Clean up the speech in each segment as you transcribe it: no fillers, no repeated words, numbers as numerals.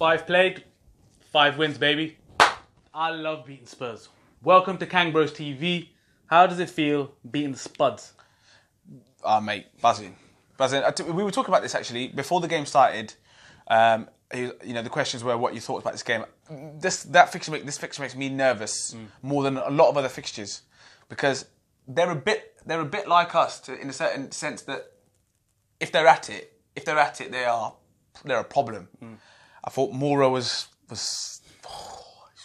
5 played, 5 wins, baby. I love beating Spurs. Welcome to KangBrosTV. How does it feel beating the Spuds? Mate, buzzing. We were talking about this actually before the game started. The questions were what you thought about this game. This fixture makes me nervous more than a lot of other fixtures because they're a bit like us in a certain sense that if they're at it, they're a problem. I thought Mora was he's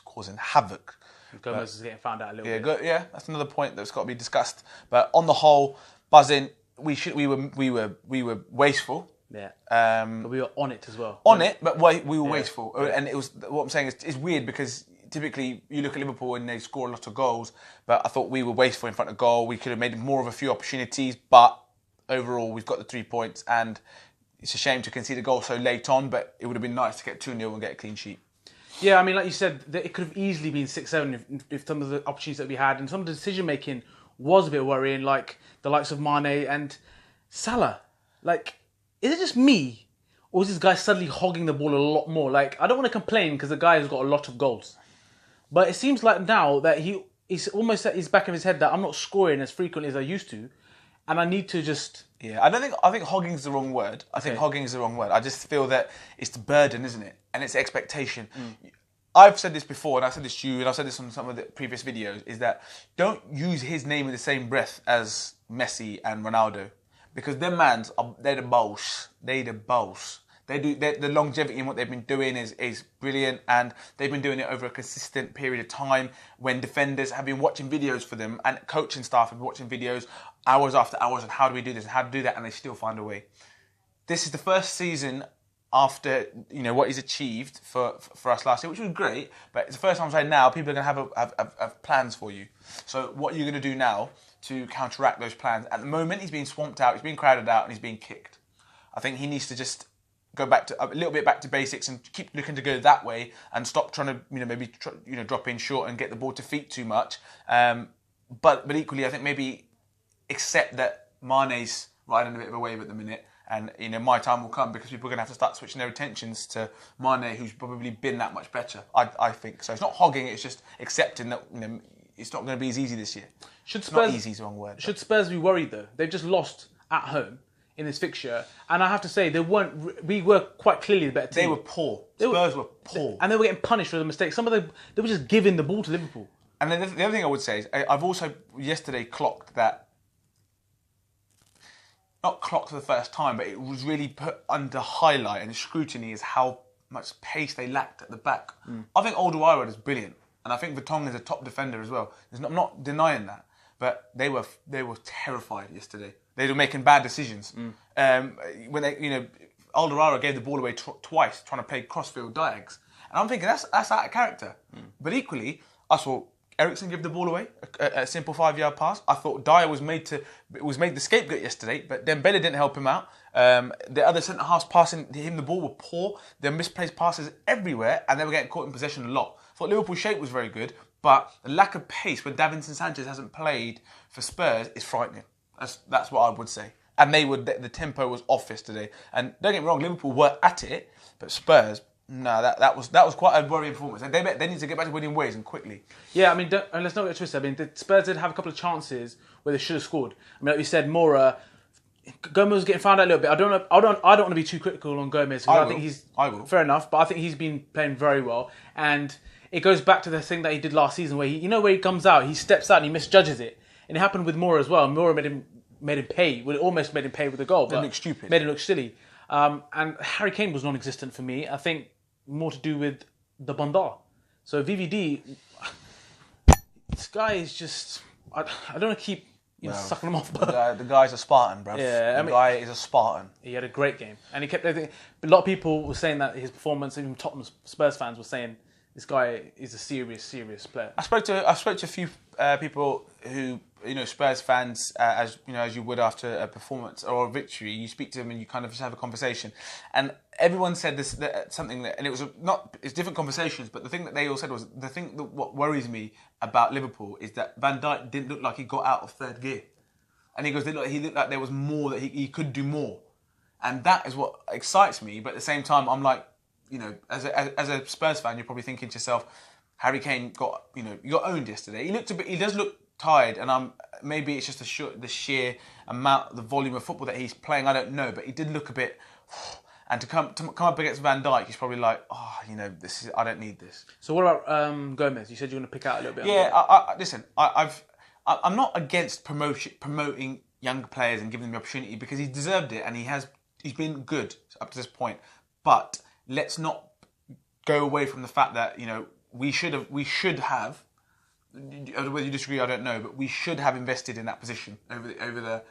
causing havoc. Gomez is getting found out a little bit. Yeah, that's another point that's got to be discussed. But on the whole, buzzing. We were wasteful. Yeah. But we were on it as well. But we were wasteful. And it was what I'm saying is weird because typically you look at Liverpool and they score a lot of goals, but I thought we were wasteful in front of goal. We could have made more of a few opportunities, but overall we've got the 3 points and it's a shame to concede a goal so late on, but it would have been nice to get 2-0 and get a clean sheet. Yeah, I mean, like you said, it could have easily been 6-7 if some of the opportunities that we had and some of the decision making was a bit worrying, like the likes of Mane and Salah. Like, is it just me, or is this guy suddenly hogging the ball a lot more? Like, I don't want to complain because the guy has got a lot of goals, but it seems like now that he's almost at his back of his head that I'm not scoring as frequently as I used to, and I need to just. Yeah, I think hogging is the wrong word. I think hogging is the wrong word. I just feel that it's the burden, isn't it? And it's expectation. I've said this before, and I said this to you, and I've said this on some of the previous videos, is that don't use his name in the same breath as Messi and Ronaldo. Because them mans, they're the boss. They're the boss. The longevity in what they've been doing is brilliant, and they've been doing it over a consistent period of time when defenders have been watching videos for them, and coaching staff have been watching videos hours after hours on how do we do this and how to do that, and they still find a way. This is the first season after what he's achieved for us last year, which was great, but it's the first time I'm saying now people are going to have plans for you. So what are you going to do now to counteract those plans? At the moment, he's being swamped out, he's being crowded out, and he's being kicked. I think he needs to just go back to a little bit back to basics and keep looking to go that way and stop trying to maybe drop in short and get the ball to feet too much. But equally, I think maybe accept that Mane's riding a bit of a wave at the minute. And my time will come because people are going to have to start switching their attentions to Mane, who's probably been that much better. I think so. It's not hogging; it's just accepting that it's not going to be as easy this year. Not easy is the wrong word. Should Spurs be worried though? They've just lost at home in this fixture, and I have to say we were quite clearly the better team. They were poor. Spurs were poor, and they were getting punished for the mistakes. They were just giving the ball to Liverpool. And then the other thing I would say is I've also yesterday clocked that. Not clocked for the first time, but it was really put under highlight and scrutiny is how much pace they lacked at the back. I think Alderweireld is brilliant, and I think Vertonghen is a top defender as well. I'm not denying that, but they were terrified yesterday. They were making bad decisions. When Alderweireld gave the ball away twice, trying to play crossfield diags, and I'm thinking that's out of character. But equally, I saw Eriksen give the ball away, a simple 5-yard pass. I thought Dyer was made the scapegoat yesterday, but Dembele didn't help him out. The other centre-halves passing him the ball were poor. There were misplaced passes everywhere, and they were getting caught in possession a lot. I thought Liverpool's shape was very good, but the lack of pace when Davinson Sanchez hasn't played for Spurs is frightening. That's what I would say. And the tempo was off yesterday. And don't get me wrong, Liverpool were at it, but Spurs. No, that was quite a worrying performance. They need to get back to winning ways and quickly. Yeah, I mean, and let's not get twisted. I mean, the Spurs did have a couple of chances where they should have scored. I mean, like you said, Mora, Gomez was getting found out a little bit. I don't want to be too critical on Gomez. I will. Fair enough, but I think he's been playing very well. And it goes back to the thing that he did last season, where where he comes out, he steps out and he misjudges it. And it happened with Mora as well. Mora made him pay. Well, it almost made him pay with the goal. Made him look stupid. Made him look silly. And Harry Kane was non-existent for me. I think more to do with the Bandar. So VVD, this guy is just. I don't want to keep sucking him off, but the guy's a Spartan, bruv. Yeah, the guy is a Spartan. He had a great game, and he kept. A lot of people were saying that his performance, even Tottenham Spurs fans were saying this guy is a serious player. I spoke to a few people who Spurs fans, as you would after a performance or a victory. You speak to them and you kind of just have a conversation, and everyone said something and it was it's different conversations. But the thing that they all said was what worries me about Liverpool is that Van Dijk didn't look like he got out of third gear, and he goes, he looked like there was more that he could do more, and that is what excites me. But at the same time, I'm like, as a Spurs fan, you're probably thinking to yourself, Harry Kane got owned yesterday. He does look tired, and maybe it's just the sheer amount, the volume of football that he's playing. I don't know, but he did look a bit. And to come up against Van Dijk, he's probably like, I don't need this. So what about Gomez? You said you want to pick out a little bit. Yeah, listen, I'm not against promoting younger players and giving them the opportunity because he deserved it and he's been good up to this point. But let's not go away from the fact that we should have. Whether you disagree, I don't know, but we should have invested in that position over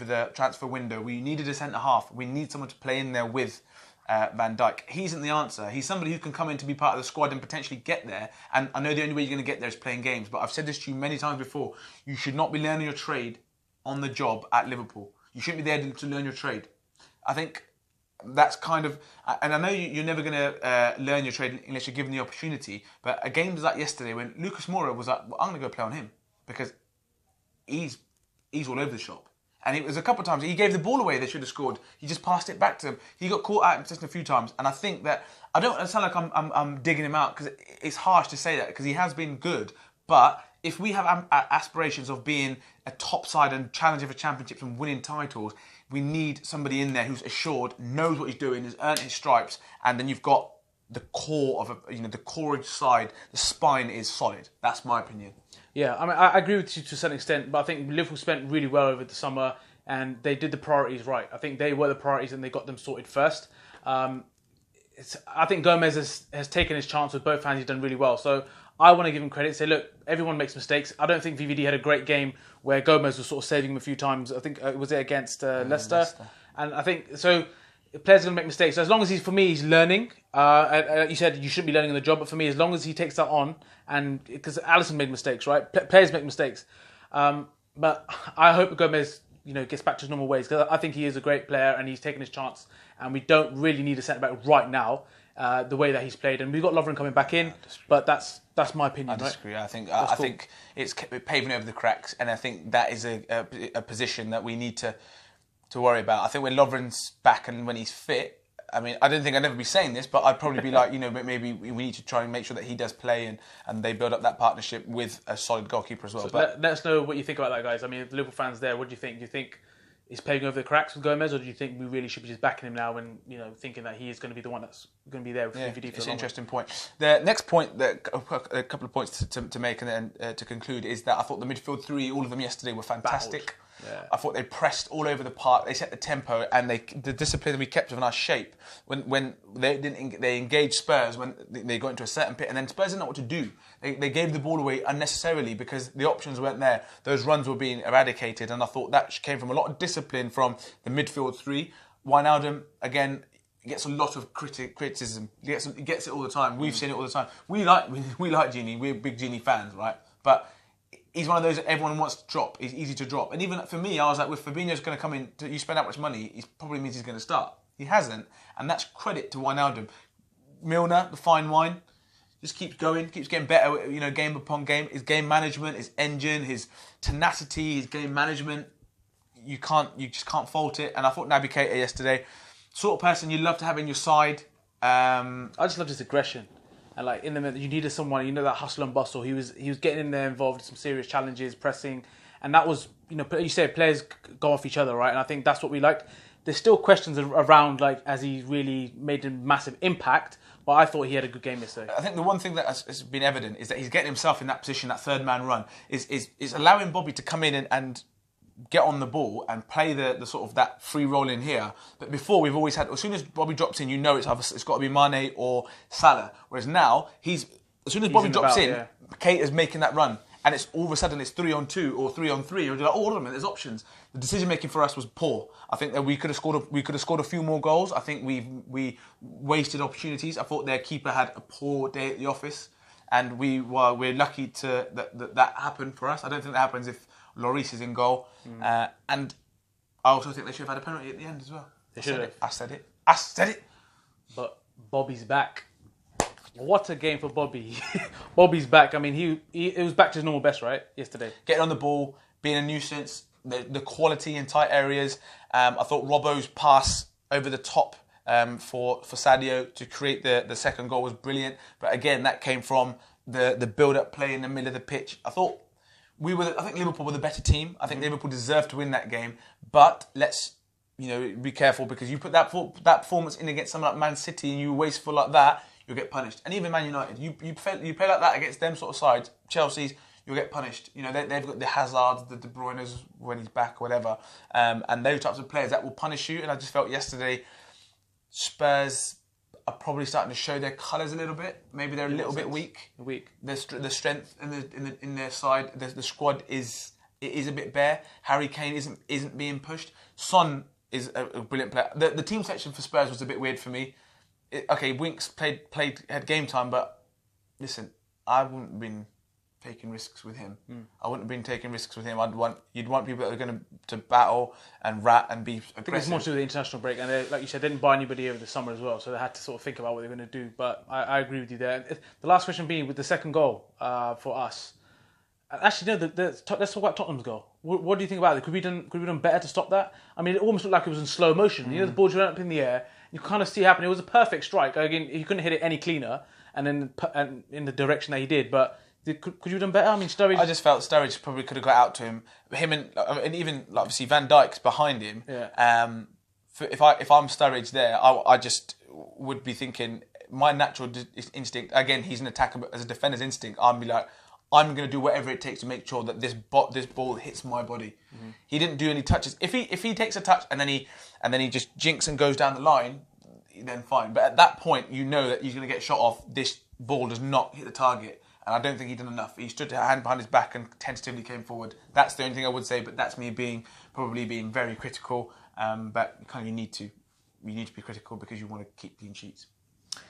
the transfer window. We needed a centre half. We need someone to play in there with Van Dijk. He isn't the answer. He's somebody who can come in to be part of the squad and potentially get there. And I know the only way you're going to get there is playing games. But I've said this to you many times before. You should not be learning your trade on the job at Liverpool. You shouldn't be there to learn your trade. I think that's kind of, and I know you're never going to learn your trade unless you're given the opportunity. But a game was like yesterday when Lucas Moura was like, well, I'm going to go play on him because he's all over the shop. And it was a couple of times he gave the ball away. They should have scored. He just passed it back to him. He got caught out in position a few times. And I think that I don't sound like I'm digging him out because it's harsh to say that because he has been good. But if we have aspirations of being a top side and challenging for championships and winning titles, we need somebody in there who's assured, knows what he's doing, has earned his stripes, and then you've got the core of the core side. The spine is solid. That's my opinion. Yeah, I mean, I agree with you to a certain extent, but I think Liverpool spent really well over the summer and they did the priorities right. I think they were the priorities and they got them sorted first. I think Gomez has taken his chance with both hands. He's done really well. So I want to give him credit. Say, look, everyone makes mistakes. I don't think VVD had a great game where Gomez was sort of saving him a few times. I think was it against Leicester? And I think so. Players are going to make mistakes. So as long as he's learning. You said you shouldn't be learning on the job, but for me, as long as he takes that on, and because Alisson made mistakes, right? Players make mistakes. But I hope Gomez, gets back to his normal ways because I think he is a great player and he's taken his chance. And we don't really need a centre back right now, the way that he's played. And we've got Lovren coming back in, but that's my opinion. I disagree. Right? I think it's paving over the cracks, and I think that is a position that we need to worry about. I think when Lovren's back and when he's fit, I mean, I don't think I'd ever be saying this, but I'd probably be like, maybe we need to try and make sure that he does play and they build up that partnership with a solid goalkeeper as well. So let us know what you think about that, guys. I mean, the Liverpool fans there, what do you think? Do you think he's paving over the cracks with Gomez, or do you think we really should be just backing him now and thinking that he is going to be the one that's going to be there with VVD? It's an interesting point. The next point, a couple of points to make and then to conclude is that I thought the midfield three, all of them yesterday, were fantastic. Yeah. I thought they pressed all over the park. They set the tempo and the discipline we kept of our shape. When they engaged Spurs when they got into a certain pit, and then Spurs didn't know what to do. They gave the ball away unnecessarily because the options weren't there. Those runs were being eradicated, and I thought that came from a lot of discipline from the midfield three. Wijnaldum again gets a lot of criticism. He gets it all the time. We've seen it all the time. We like Gini. We're big Gini fans, right? But he's one of those that everyone wants to drop. He's easy to drop. And even for me, I was like, if Fabinho's going to come in, you spend that much money, it probably means he's going to start. He hasn't. And that's credit to Wijnaldum. Milner, the fine wine, just keeps going, keeps getting better, game upon game. His game management, his engine, his tenacity, his game management, you just can't fault it. And I thought Naby Keita yesterday, sort of person you love to have in your side. I just loved his aggression. And in the middle, you needed someone, that hustle and bustle. He was getting in there, involved in some serious challenges, pressing, and that was, you said players go off each other, right? And I think that's what we liked. There's still questions around, as he really made a massive impact, but I thought he had a good game yesterday. I think the one thing that has been evident is that he's getting himself in that position, that third man run, is allowing Bobby to come in and get on the ball and play the sort of that free roll in here. But before, we've always had, as soon as Bobby drops in, it's got to be Mane or Salah. Whereas now, as soon as Bobby drops in, Keita's making that run. And it's all of a sudden it's 3-on-2 or 3-on-3. You're like, hold on a minute, there's options. The decision making for us was poor. I think that we could have scored a few more goals. I think we wasted opportunities. I thought their keeper had a poor day at the office, and we're lucky that happened for us. I don't think that happens if Lloris is in goal. And I also think they should have had a penalty at the end as well. They should have. I said it. But Bobby's back. What a game for Bobby. Bobby's back. I mean, he was back to his normal best, right, yesterday? Getting on the ball, being a nuisance, the quality in tight areas. I thought Robbo's pass over the top for Sadio to create the second goal was brilliant. But again, that came from the build-up play in the middle of the pitch. I think Liverpool were the better team. I think Liverpool deserved to win that game. But let's be careful, because you put that performance in against someone like Man City and you wasteful like that, you'll get punished. And even Man United, you play like that against them sort of sides, Chelsea's, you'll get punished. They've got the Hazards, the De Bruyne's when he's back or whatever, and those types of players that will punish you. And I just felt yesterday, Spurs are probably starting to show their colours a little bit. Maybe they're a little bit weak. The strength in their side, the squad is a bit bare. Harry Kane isn't being pushed. Son is a brilliant player. The team selection for Spurs was a bit weird for me. Winks had game time, but listen, I wouldn't have been taking risks with him. I wouldn't have been taking risks with him. You'd want people that are going to battle and rat and be aggressive. I think it's more to do with the international break, and they, like you said, they didn't buy anybody over the summer as well, so they had to sort of think about what they were going to do. But I agree with you there. The last question being, with the second goal for us. Actually, no. Let's talk about Tottenham's goal. What do you think about it? Could we done better to stop that? I mean, it almost looked like it was in slow motion. The ball just went up in the air. You kind of see it happen. It was a perfect strike. Again, he couldn't hit it any cleaner, and in the direction that he did. But could you have done better? I mean, Sturridge... I just felt Sturridge probably could have got out to him. Him and even obviously Van Dijk's behind him. Yeah. If I'm Sturridge there, I just would be thinking, my natural instinct. Again, he's an attacker, but as a defender's instinct, I'd be like, I'm going to do whatever it takes to make sure that this ball hits my body. He didn't do any touches. If he takes a touch and then he just jinks and goes down the line, then fine. But at that point, you know that he's going to get shot off. This ball does not hit the target, and I don't think he did enough. He stood a hand behind his back and tentatively came forward. That's the only thing I would say. But that's me probably being very critical. But you need to be critical because you want to keep clean sheets.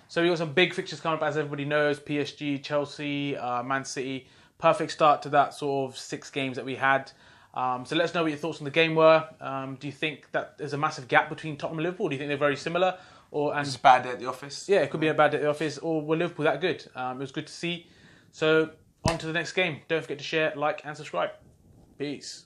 So we've got some big fixtures coming up, as everybody knows. PSG, Chelsea, Man City. Perfect start to that sort of 6 games that we had. So let us know what your thoughts on the game were. Do you think that there's a massive gap between Tottenham and Liverpool? Do you think they're very similar? It's a bad day at the office. Yeah, it could be a bad day at the office. Or were Liverpool that good? It was good to see. So on to the next game. Don't forget to share, like and subscribe. Peace.